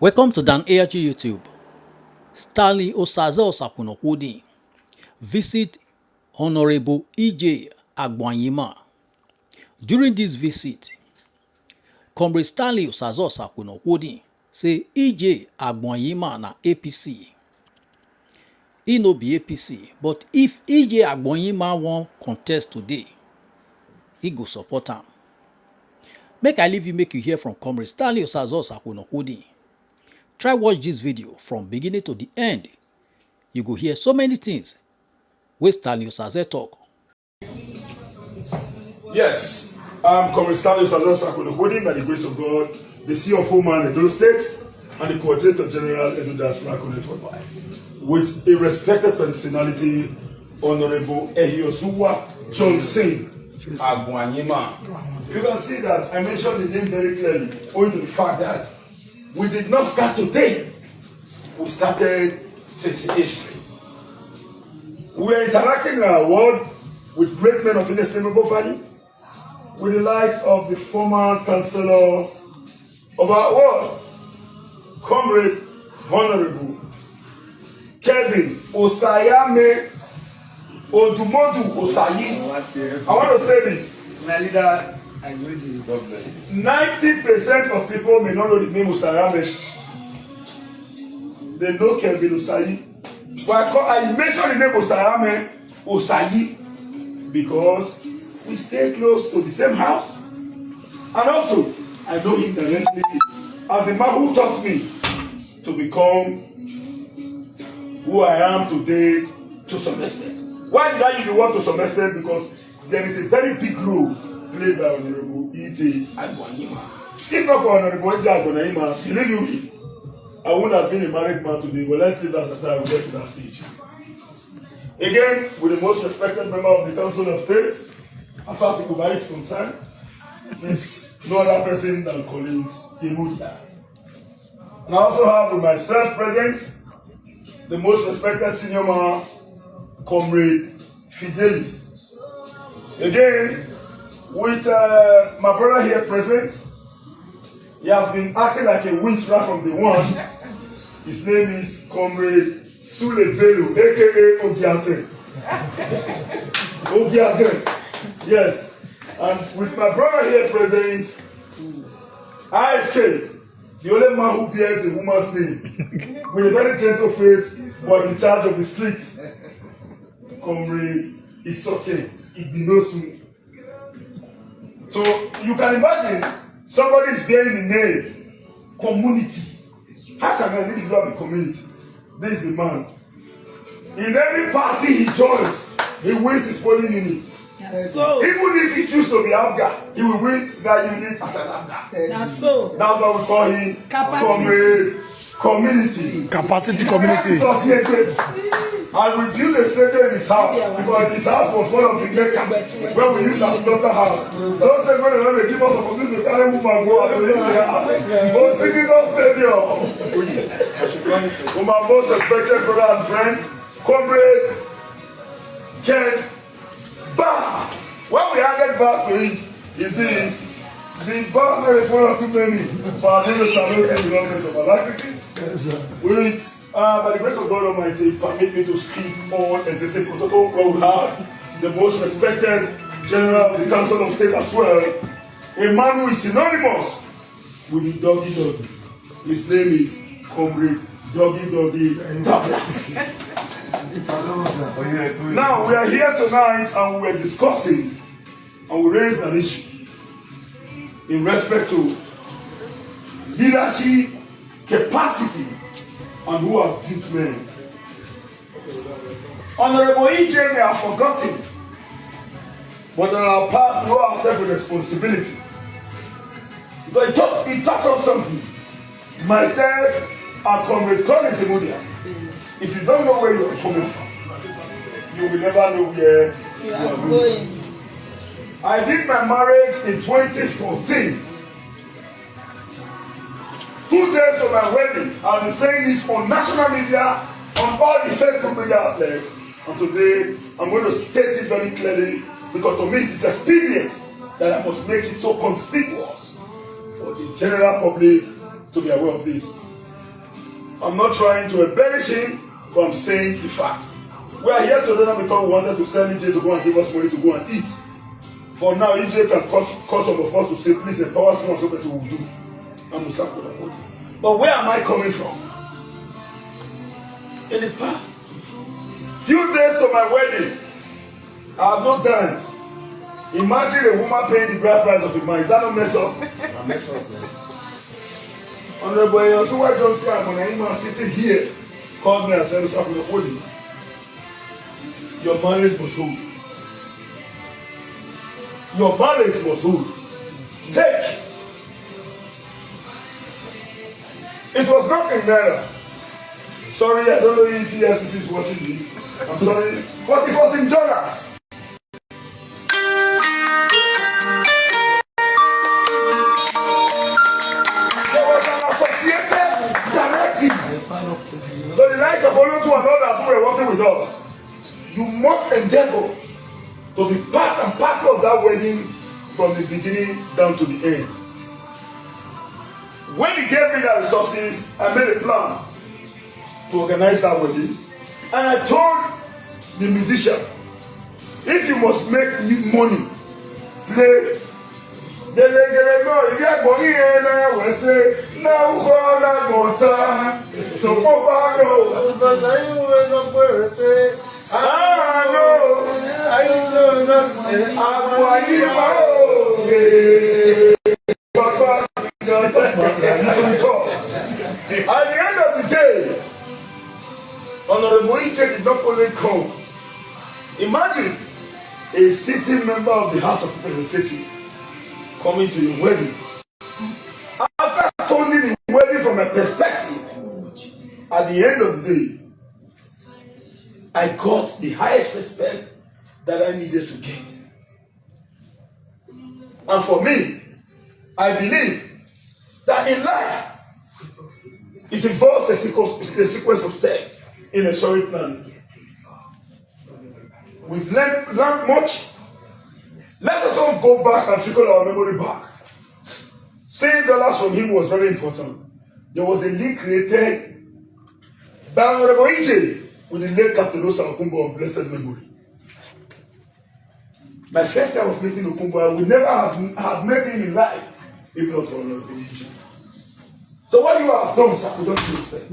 Welcome to Dan ARG YouTube. Stanley Osaze Osakunokudi visit Honorable E J Agbonayinma. During this visit, Comrade Stanley Osaze Osakunokudi say E J Agbonayinma na APC. He no be APC, but if E J Agbonayinma wan contest today, he go support am. Make I leave you make you hear from Comrade Stanley Osaze Osakunokudi. Try watch this video from beginning to the end. You go hear so many things wey Stanley Osaze talk. Yes, I'm Comrade Stanley Osaze Osakunokudi, by the grace of God, the CEO of Humanitarian Edo State and the Coordinator General Edo Diaspora Connect with a respected personality, Honorable E J Agbonayinma. You can see that I mentioned the name very clearly, owing to the fact that we did not start today. We started since history. We are interacting in our world with great men of inestimable value, with the likes of the former chancellor of our world, Comrade Honorable Kevin Osayame Odumodu Osayi. I want to say this. My leader, I know this is God bless. 90% of people may not know the name Osayame. They know Kevin Osayi. But I mention the name Osayame Osayi because we stay close to the same house. And also, I know him directly as the man who taught me to become who I am today to some extent. Why did I use the word to some extent? Because there is a very big role played by Honorable E J Agbonayinma. If not for Honorable E J Agbonayinma, believe you me, I wouldn't have been a married man today, but let's leave that aside, we'll get to that stage. Again, with the most respected member of the Council of State, as far as Ikubai is concerned, is no other person than Collins Imudia. And I also have with myself present the most respected senior man, Comrade Fidelis. Again, with my brother here present, he has been acting like a winch right from the one. His name is Comrade Sule Bello, aka Ogiaze. Ogiaze, yes. And with my brother here present, ISK, the only man who bears a woman's name, with a very gentle face, but in charge of the street. Comrade Isoke Igbinosu. So you can imagine somebody is bearing the name community. How can an individual be community? This is the man. In every party he joins, he wins his polling unit. So, even if he chooses to be Abga, he will win that unit as an Abga. That's why we call him community. Capacity community. And we built a stadium in his house because his house was one of the Mecca where we used as slaughterhouse. Those days when they give us opportunity to carry woman go out to their house. But thinking of stadium. With my most respected brother and friend, Comrade Ken Bars. When we added bars to it, is this. The bars were one or too many. But I know the nonsense of alacrity. With by the grace of God Almighty, permit me to speak on existing protocol where we have the most respected General of the Council of State as well, a man who is synonymous with the doggy. His name is Comrade Doggy. Now we are here tonight and we are discussing and we raised an issue in respect to leadership capacity and who have built men. Honorable E J may have forgotten, but there are parts who have self-responsibility. But he taught us something. Myself and Comrade Collins Imudia. If you don't know where you are coming from, you will never know where you are going. I did my marriage in 2014. 2 days of my wedding, I'll be saying this on national media, on all the Facebook media outlets. And today, I'm going to state it very clearly because to me it is expedient that I must make it so conspicuous for the general public to be aware of this. I'm not trying to embellish him, but I'm saying the fact. We are here today not because we wanted to send EJ to go and give us money to go and eat. For now, EJ can cause some of us to say, please empower someone so that we will do. But where am I coming from? In the past, few days to my wedding, I have no time. Imagine a woman paying the bride price of a man. Is that not mess up? I mess up, man. Honorable Hon E J Agbonayinma sitting here called me and said, your marriage was hold. Your marriage was hold. Take. It was not in Naira. Sorry, I don't know if EFCC is watching this. I'm sorry. But it was in dollars. There was an associated directive. So the likes of Olutu and others who were working with us, you must endeavor to be part and parcel of that wedding from the beginning down to the end. When he gave me the resources, I made a plan to organize that wedding. And I told the musician, if you must make money, play. If you are going in, I will say, now go on, so go back. Because I always say, I know. At the end of the day, Honorable E J did not only come. Imagine a sitting member of the House of Representatives coming to your wedding. After funding the wedding from a perspective, at the end of the day, I got the highest respect that I needed to get. And for me, I believe that in life, it involves a sequence of steps in a short plan. We've learned much. Let us all go back and trickle our memory back. Saving dollars from him was very important. There was a link created by Honorable E J with the late Captain Osa Okumbo of blessed memory. My first time of meeting Okumbo, I would never have met him in life if not for Honorable E J. So what you have done, sir, we don't respect.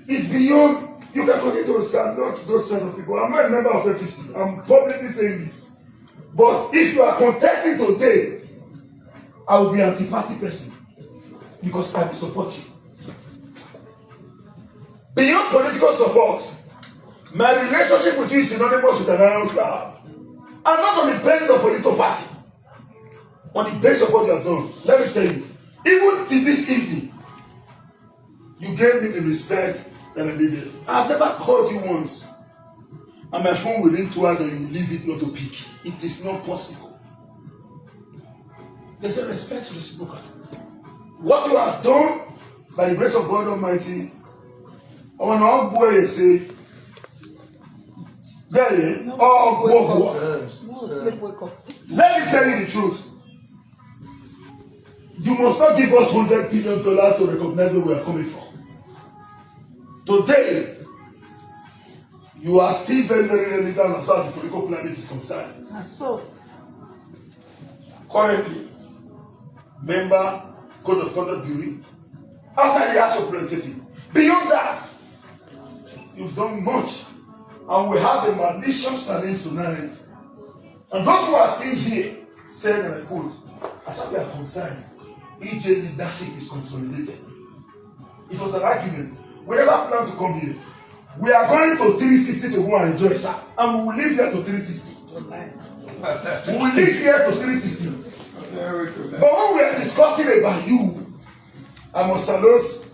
It's beyond. You can continue to understand not those set of people. I'm not a member of APC. I'm publicly saying this. But if you are contesting today, I will be anti-party person because I will support you. Beyond political support, my relationship with you is synonymous with an iron club. And not on the basis of political party. On the basis of what you have done. Let me tell you, even till this evening, you gave me the respect that I needed. I've never called you once, and my phone will ring twice and you leave it not to pick. It is not possible. There's a respect reciprocal. What you have done, by the grace of God Almighty, I want to all boy say, let me tell you the truth. You must not give us $100 billion to recognize where we are coming from. Today, you are still very, very relevant as far as the political climate is concerned. So, currently, member, Code of Conduct Bureau, outside the House of Representatives. Beyond that, you've done much. And we have a malicious challenge tonight. And those who are seen here said, and I quote, as far as we are concerned, EJ leadership is consolidated. It was an argument. We never plan to come here. We are going to 360 to go and enjoy, sir. And we will leave here to 360. We will leave here to 360. But when we are discussing about you, I must salute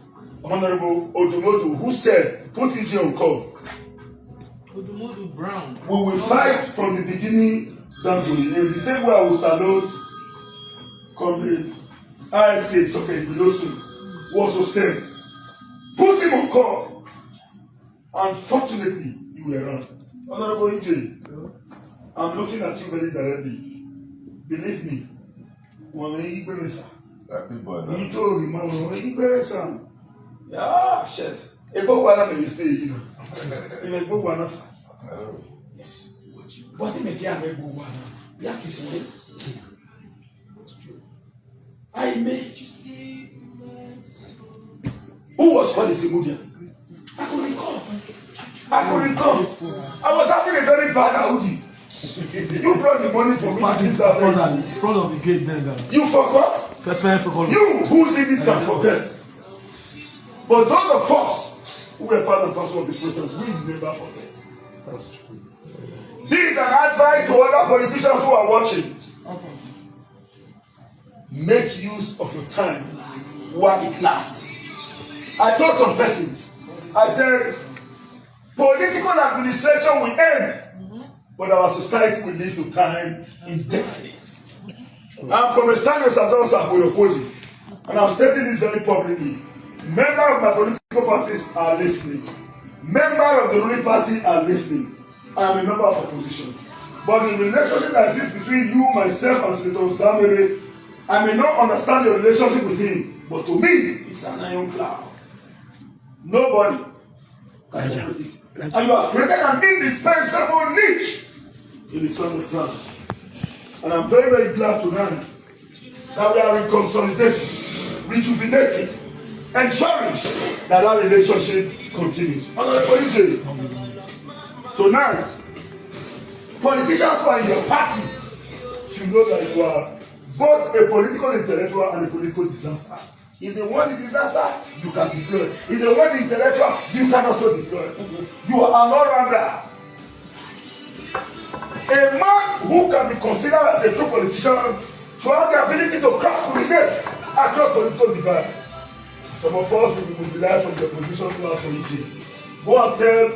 Honorable Odumodu, who said, put EJ on call. Odumodu Brown. We will fight from the beginning down to the end. The same way I will salute Comrade ISK, it's okay, below soon, who also said, put him on call. Unfortunately, you were wrong. Honorable EJ, I'm looking at you very directly. Believe me, when you Happy boy. told me, man, when you yeah. Ah, shit. Ebo wana me stay, you know. Ebo wana sa. Yes. But he make ya ebo wana. Ya kisi. I made. Who was Hon E J Agbonayinma? I could recall. I was having a very bad Audi. You brought the money for me. In front of the gate then. You forgot? You whose did it can forget. But those of us who were part and parcel of the process, we never forget. This is an advice to other politicians who are watching. Make use of your time while it lasts. I told some persons, I said, political administration will end, but our society will live to time indefinite. I'm from a standard as and I'm stating this very publicly. Members of my political parties are listening. Members of the ruling party are listening. I am a member of opposition. But the relationship that exists between you, myself, and Senator Osamere, I may not understand your relationship with him, but to me, it's an iron cloud. Nobody can separate it. And you have created an indispensable niche in the Son of God. And I'm very, very glad tonight that we are in consolidation, rejuvenating, ensuring that our relationship continues. Honorable E J, tonight, politicians who are in your party should know that you are both a political intellectual and a political disaster. If they want the disaster, you can deploy. If they want the intellectual, you can also deploy. You are an all-rounder. A man who can be considered as a true politician should have the ability to craft communicate across political divide. Some of us will be mobilized from the opposition to our politics. Go and tell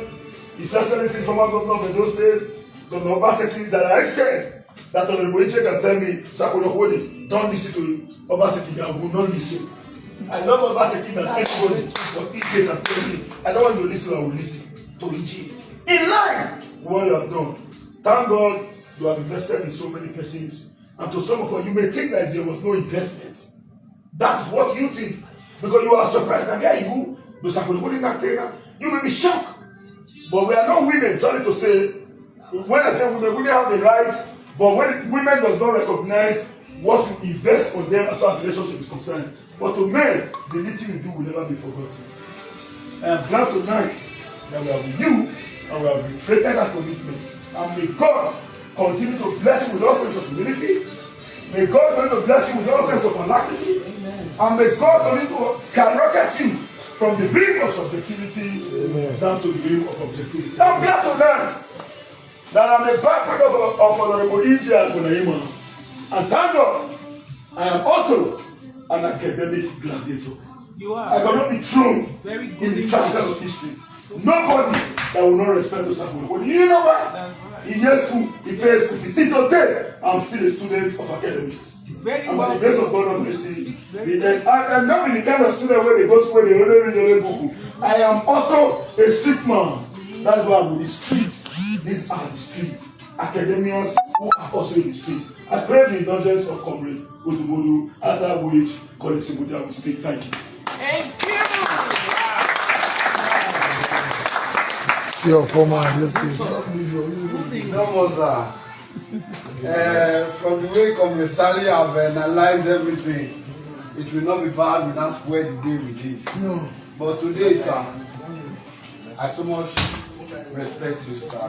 His Excellency, former governor of Edo State, Governor Obaseki, that I said that Hon E J can tell me, Sakonokwodi, don't listen to him. Obaseki, I will not listen. I love Obaseki than anybody, but E J can tell me, I don't want to listen, I will listen to E J. In line with what you have done. Thank God you have invested in so many persons. And to some of you, you may think that there was no investment. That's what you think. Because you are surprised. And here you may be shocked. But we are not women, sorry to say. When I say women have the right, but when women does not recognize what you invest on them as far as relationship is concerned. But to men, the little you do will never be forgotten. I am glad tonight that we are with you and we have reiterated that commitment. And may God continue to bless you with all sense of humility. May God continue to bless you with all sense of alacrity. And may God continue to skyrocket you from the brim of subjectivity down to the brim of objectivity. I'm glad to learn that I'm a background of Hon E J Agbonayinma. And thank God, I am also an academic gladiator. You are. I cannot be thrown Very good in the trash of history. Nobody that will not respect us. But you know what? He hears school, he pays school. Still today, I'm still a student of academics. Very And well. by the grace of God Almighty, I'm not the kind of student where they go to school, they only read the book. I am also a street man. That's why I'm with the streets. These are the streets. Academians who are also in the street. I pray the indulgence of Comrade Odumodu, after which God is able to speak. Thank you. Thank you. Your former justice. No more, sir. From the way Comrade Stanley have analyzed everything, it will not be bad we not spoil the day with it. No. But today, sir, I so much respect you, sir.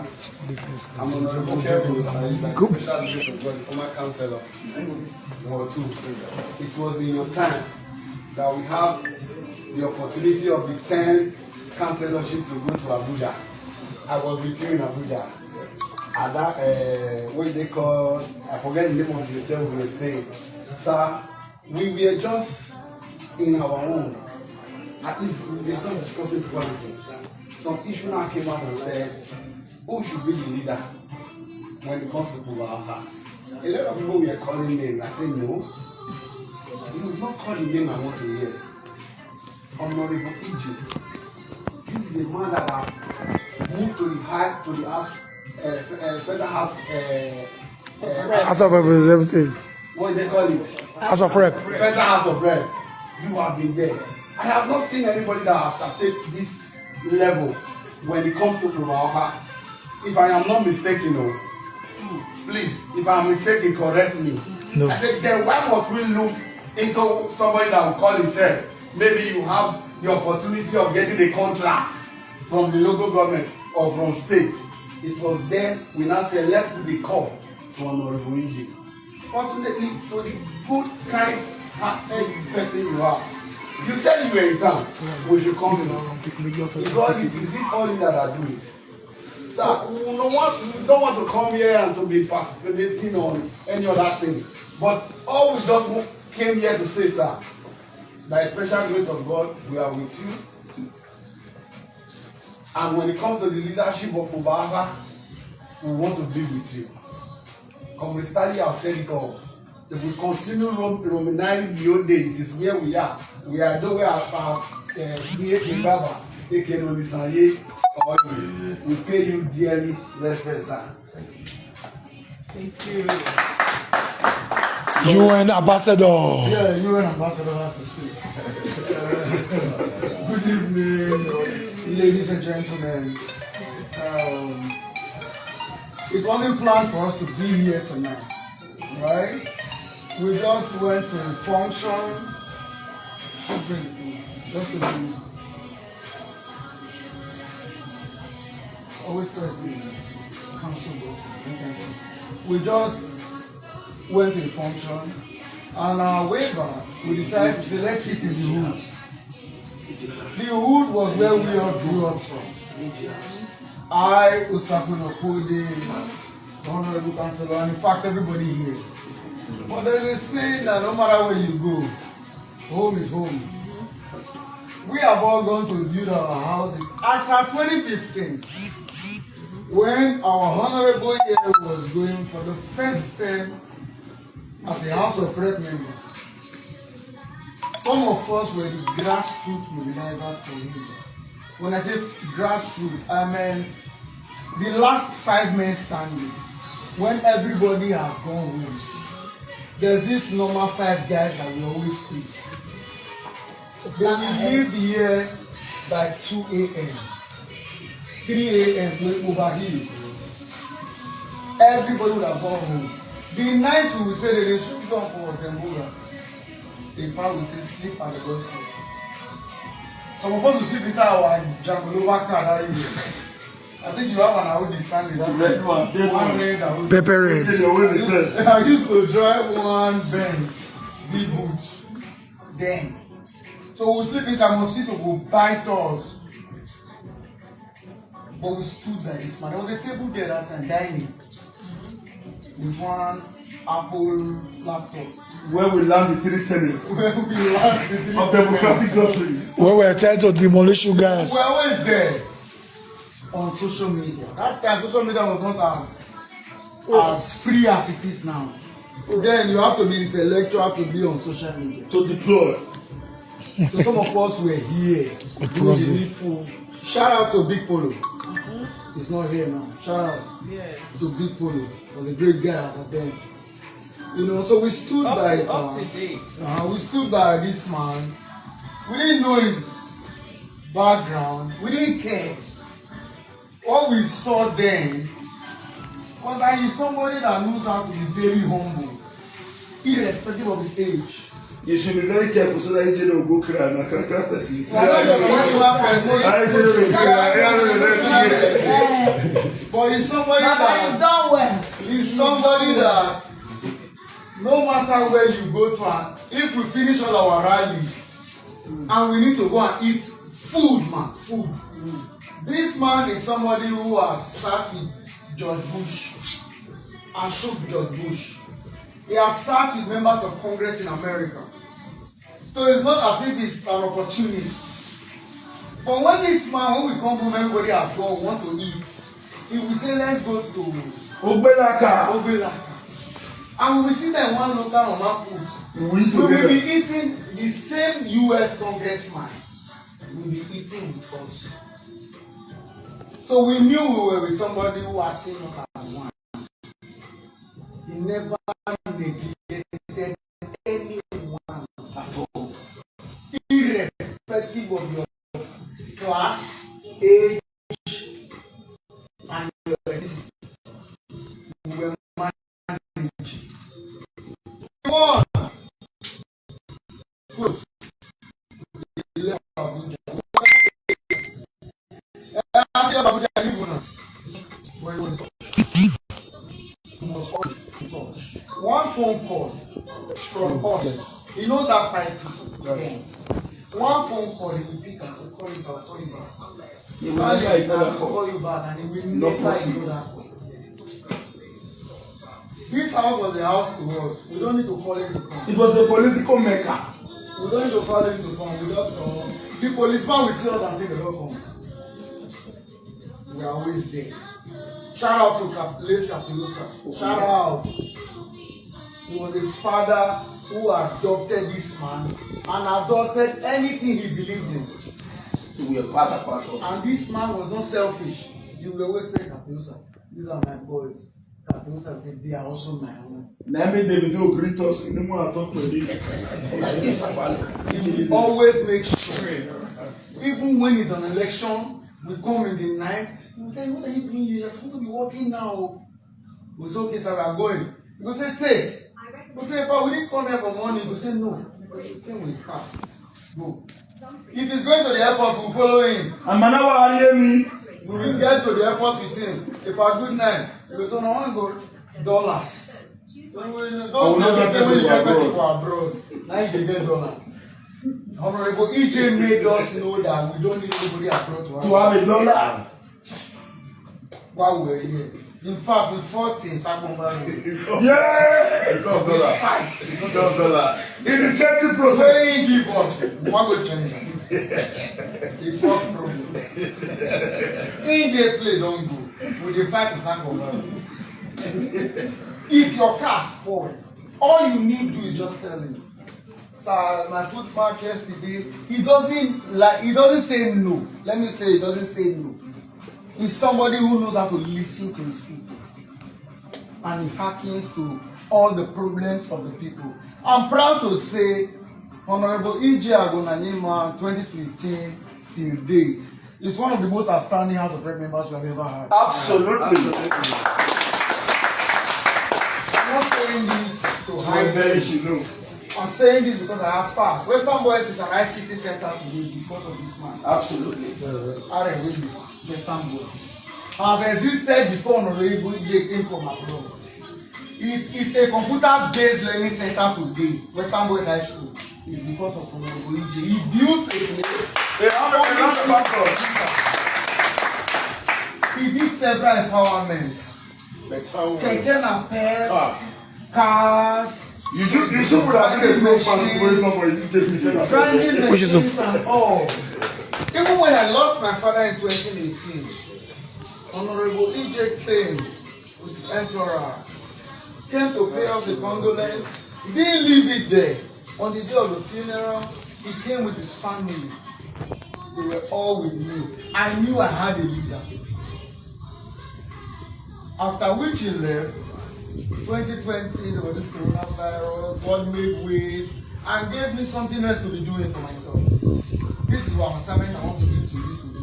I'm Honorable Kevin, sir. He's like special grace of God, former councillor. War 2. It was in your time that we have the opportunity of the 10 councillorship to go to Abuja. I was with you in Abuja. At that, what they call, I forget the name of the hotel we were staying. Sir, we were just in our own. At least we were just discussing politics. Some issue now came out and said, who should be the leader when it comes to Kubaha? A lot of people were calling names. I said, no. You will not call the name I want to hear. Honorable E J. This is a man that have moved to the house, federal house, House of Representatives. what do they call it? House of Rep. Federal House of Rep. You have been there. I have not seen anybody that has attained this level when it comes to Yoruba. If I am not mistaken, please, if I am mistaken, correct me. No. I said, then why must we look into somebody that will call himself? Maybe you have the opportunity of getting a contract from the local government or from state. It was then we now say, let's do the call to Hon E J. Fortunately, to the good, kind-hearted person you are, you said you were in town. We should come in. Is it only that I do it? Sir, we don't want to come here and to be participating on any other thing. But all we just came here to say, sir, by the special grace of God, we are with you. And when it comes to the leadership of Ubaha, we want to be with you. Comrade Stanley has said it all. If we continue romaning the old day, it is where we are. We are nowhere about Baba, we pay you dearly, respect, sir. Thank you. UN ambassador. Yeah, UN ambassador has to speak. Good evening, ladies and gentlemen. It wasn't planned for us to be here tonight, right? We just went to a function. Just bring it to me. Just to be. Always press the council button. We just went to the function, and on our way back, we decided to say, let's sit in the hood. The hood was where we all grew up from. I, Usapun Okode, the Honorable Councillor, and in fact everybody here. But there's a saying that no matter where you go, home is home. We have all gone to build our houses. As at 2015, when our Honorable here was going for the first time as a House of Rep member, some of us were the grassroots mobilizers for him. When I say grassroots, I meant the last 5 men standing. When everybody has gone home, there's this normal 5 guys that we always speak. They will leave here by 2 a.m. 3 a.m. to overheat. Everybody would have gone home. The night we will say that they should go for Tembura. The part will say sleep at the bus stop. Some of us will sleep inside our Jangolova car that year. I think you have an Audi standing. Red one, one red Audi. Pepper red. I used to drive one Benz V-boot then. So we sleep inside, mosquito will bite us. But we stood by this man. There was a table there that time, dining, with one Apple laptop. Where we land the 3 tenants Where we land the 3 of democratic country. When we are trying to demolish you guys. We're always there on social media. That time social media was not as free as it is now. Then you have to be intellectual to be on social media. To deploy. So some of us were here doing the needful. Shout out to Big Polo. He's not here now. Shout out to Big Polo. He was a great guy at then. You know, so we stood by we stood by this man. We didn't know his background. We didn't care. What we saw then was that he's somebody that knows how to be very humble, irrespective of his age. You should be very careful so that you don't go cry and cry person. But he's somebody that no matter where you go to, and if we finish all our rallies and we need to go and eat food, this man is somebody who has sat with George Bush and shook George Bush. He has sat with members of Congress in America. So it's not as if he's an opportunist. But when this man, when we come home, everybody has gone, want to eat. He will say, let's go to Obelaka. And we will sit there in one local mama food. We will be eating the same US congressman. We will be eating with us. So we knew we were with somebody who has seen us as one. He never neglected anyone at all. Irrespective class, age, and your ethnicity. We will manage. One, close. One phone call from us. He knows that 5 people. Then one phone call, he will pick and say, call it, I'll call you back. He will call you back and he will never do that call. This house was a house to us. We don't need to call him to come. It was a political maker. We don't need to call him to come. We just come. The policeman will see us and say they don't come. We are always there. Shout out to late Capilosa. Shout out. He was a father who adopted this man and adopted anything he believed in. We were part of us. And this man was not selfish. He will always say, Capilosa, these are my boys. Capilosa said, they are also my own. Name David will greet us in the morning. Talk to him. He will always make sure. Even when it's an election, we come in the night. He will tell you, what are you doing here? You're supposed to be working now. We say, okay, sir, we are going. He will say, take. He will say, but we didn't come here for money. He will say, no. You came with a car. Go. If he's going to the airport, we'll follow him. And Manawa Ariemi. We will get to the airport with him. If I good night, he will say, no, I want to go dollars. Don't say when you get person for abroad. Now you get dollars. Honorable E J made us know that we don't need anybody abroad To have a dollar. While we're here. In fact, we fought in Sakomba. Yeah! It cost dollar. It cost dollar. In the changing process. Saying give us, we want to change that. It was problem. In the play, don't go. We dey fight in Sakomba. If your car spoil, all you need to do is just tell him. Sir, my foot mark yesterday, he doesn't say no. Let me say he doesn't say no. He's somebody who knows how to listen to his people. And he hearkens to all the problems of the people. I'm proud to say, Honorable E J Agbonayinma, 2015 till date, is one of the most outstanding House of Rep members we have ever had. Absolutely. I'm not saying this to hide. I'm saying this because I have facts. Western Boys is an ICT center today because of this man. Absolutely. RMW, Western Boys. Has existed before Honorable E J came from abroad. It's a computer-based learning center today. Western Boys High School is because of Honorable E J. He built a place. He did several empowerments. Keke na pets, cars. You should put that in the Grinding machines and all. Even when I lost my father in 2018, Honorable E J came with his entourage, came to pay us the condolence. He didn't leave it there. On the day of the funeral, he came with his family. They were all with me. I knew I had a leader. After which he left, 2020, there was this coronavirus, God made ways, and gave me something else to be doing for myself. This is what assignment I want to give to you to do.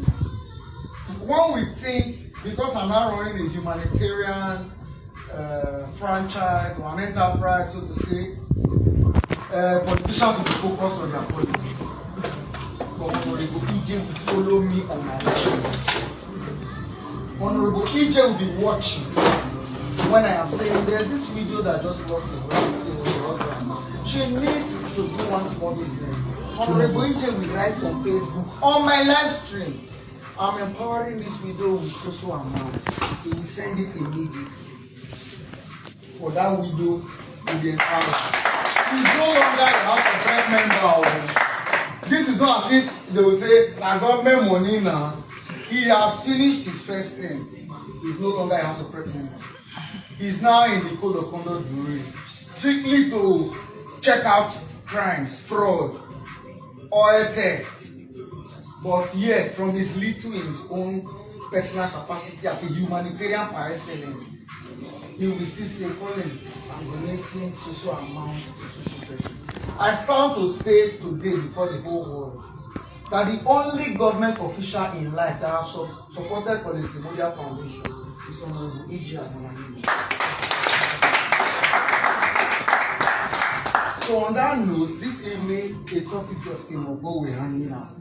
When we think, because I'm now running a humanitarian franchise or an enterprise, so to say, politicians will be focused on their politics. But Honorable E J will follow me on my life. Honorable E J will be watching when I am saying there's this video that just lost the husband. She needs to do one small business. Honorable E J will write on Facebook on my live stream. I'm empowering this video with social amount. He will send it immediately for that widow to be empowered. He's no longer a House of Rep member. This is not as if they will say, I got my money now. He has finished his first term. He's no longer a House of Rep member. He's now in the Code of Conduct Bureau, strictly to check out crimes, fraud, oil theft. But yet, from his little in his own personal capacity as a humanitarian par excellence, he will still say, Collins, I'm donating social amount to social person. I stand to state today before the whole world that the only government official in life that has supported for the testimonial foundation is Hon E J Agbonayinma. So on that note, this evening a topic just came up, but we're hanging out.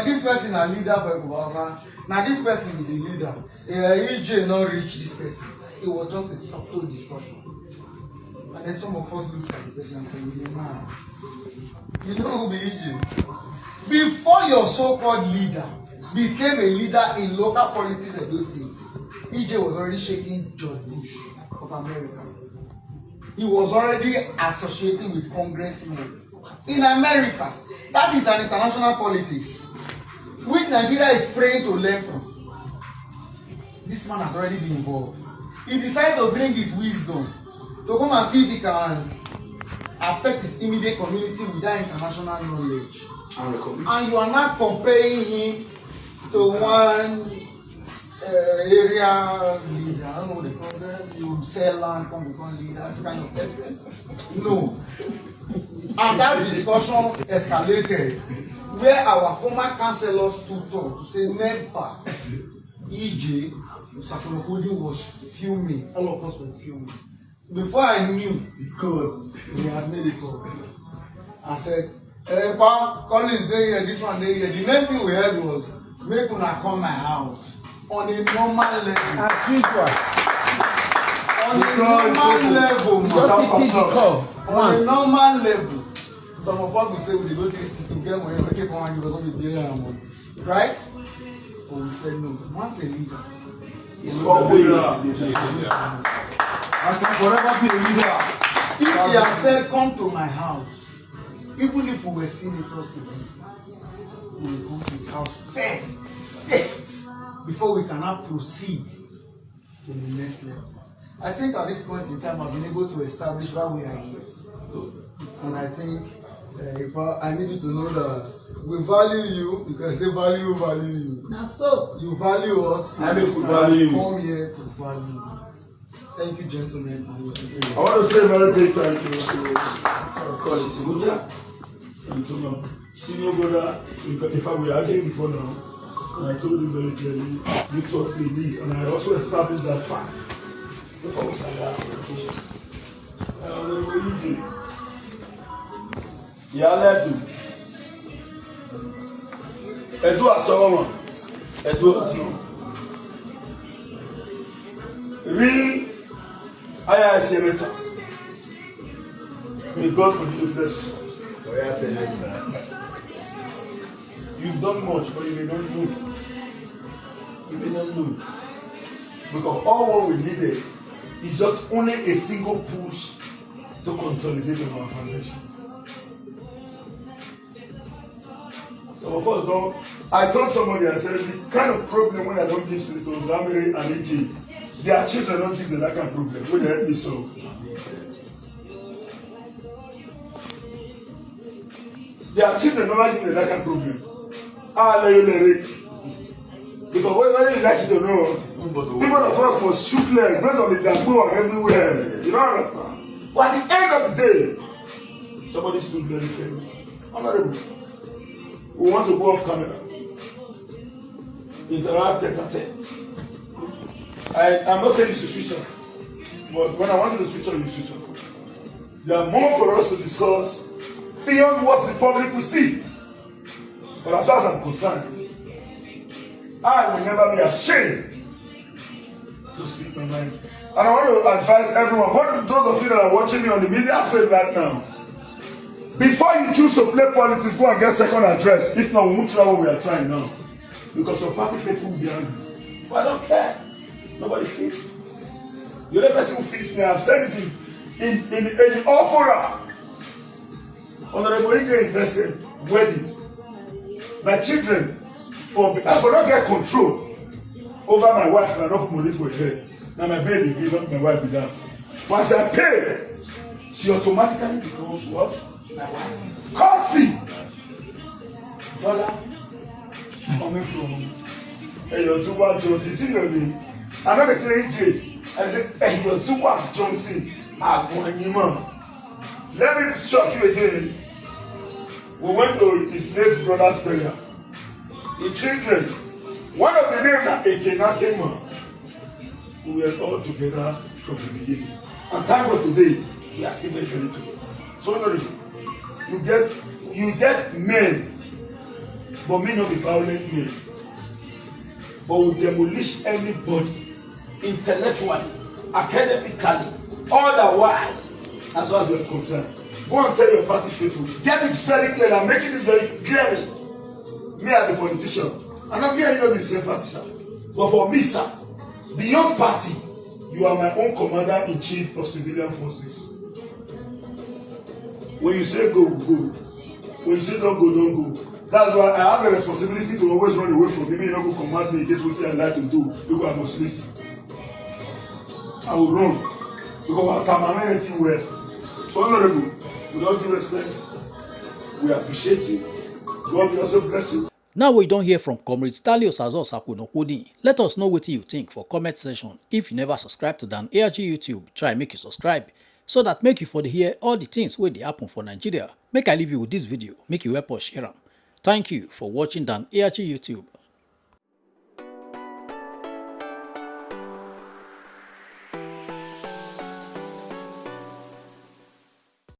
This person a leader for Ebubaka. Now this person is the leader. EJ not reach this person. It was just a subtle discussion. And then some of us look at the person and say, man, you know who be EJ? Before your so-called leader became a leader in local politics in those states, EJ was already shaking George Bush of America. He was already associating with congressmen in America. That is an international politics, which Nigeria is praying to learn from. This man has already been involved. He decided to bring his wisdom to come and see if he can affect his immediate community with that international knowledge. And you are not comparing him to one area leader. I don't know what they call them. You sell land, come become leader, that kind of person. No. And that discussion escalated where our former councillor stood up to say never. EJ was fuming. All of us were fuming. Before I knew the code, he had made a call. I said, Collins, they here, this one, they here. The next thing we heard was, make una come my house on a normal level. As usual. On a normal level, on a normal level. Some of us will say, we go to the system, get money, we take one, you will be there, right? But we said no. Once a leader, It's always a leader. I can forever be a leader. If he had said, come to my house, even if we were senators today, we will come to his house first, before we cannot proceed to the next level. I think at this point in time, I've been able to establish why we are here. And I think I need you to know that we value you because they value you. Now so you value us. I make we value you. Come here to value you. Thank you, gentlemen. I want to say a very big thank you to Collins and to my senior brother. In fact, we are here before now. And I told you very clearly, you taught me this, and I also established that fact. Before we started our conversation. Yaledu. Edu asọwọmọ. Edu ọtí. Rí ayé ẹsẹ̀mẹta. May God continue to bless you. You've done much, but you may not know. You may not know. Because all what we needed is just only a single push to consolidate our foundation. Some of us don't. I told somebody, I said, the kind of problem when I don't give to Zamiri and EJ, their children don't give them that kind of problem. When they help me solve. Their children never give them that kind of problem. Because whether you like it or not, people of us must shoot legs based on the Dagbo and everywhere. You don't understand? But at the end of the day, somebody stood there and said, Honorable, we want to go off camera. Interact tete-a-tete. I'm not saying you should switch off, but when I want you to switch off, you switch off. There are more for us to discuss beyond what the public will see. But as far as I'm concerned, I will never be ashamed to speak my mind. And I want to advise everyone, those of you that are watching me on the media space right now, before you choose to play politics, go and get second address. If not, we won't try what we are trying now. Because your party people will be angry. But I don't care. Nobody fits me. The only person who fits me, I've said this in all fora. Honorable E J invested wedding. My children, for not get control over my wife and I don't put money for her. Now my baby give up my wife with that. Once I pay, she automatically becomes what? My wife. Courtesy. Dollar coming from Eyosuwa Johnson. You see your name? I'm not saying EJ. I say Eyosuwa Johnson Agbonayinma. Let me shock you again. we went to his late brother's burial. The children, one of the names that Ekenakema, we were all together from the beginning. And thank God today, we are still very together. So you get men, but may not be violent men, but will demolish anybody intellectually, academically, otherwise, as far as we're concerned. Go and tell your party faithful. Get it very clear. I'm making this very clearly. Me as the politician. And I'm here, you know, the same party, sir. But for me, sir, beyond party, you are my own commander-in-chief of civilian forces. When you say go, go. When you say don't go, don't go. That's why I have the responsibility to always run away from me. You don't go command me against what I like to do. Because I must listen. I will run. Because I can manage anything well. So, honorable, with all due respect, we appreciate you. God will also bless you. Now we don't hear from Comrade Stanley Osazo Sakunokudi. Let us know what you think for comment section. If you never subscribe to Dan ARG YouTube, try make you subscribe so that make you for the hear all the things where they happen for Nigeria. Make I leave you with this video, make you help us share them. Thank you for watching Dan ARG YouTube.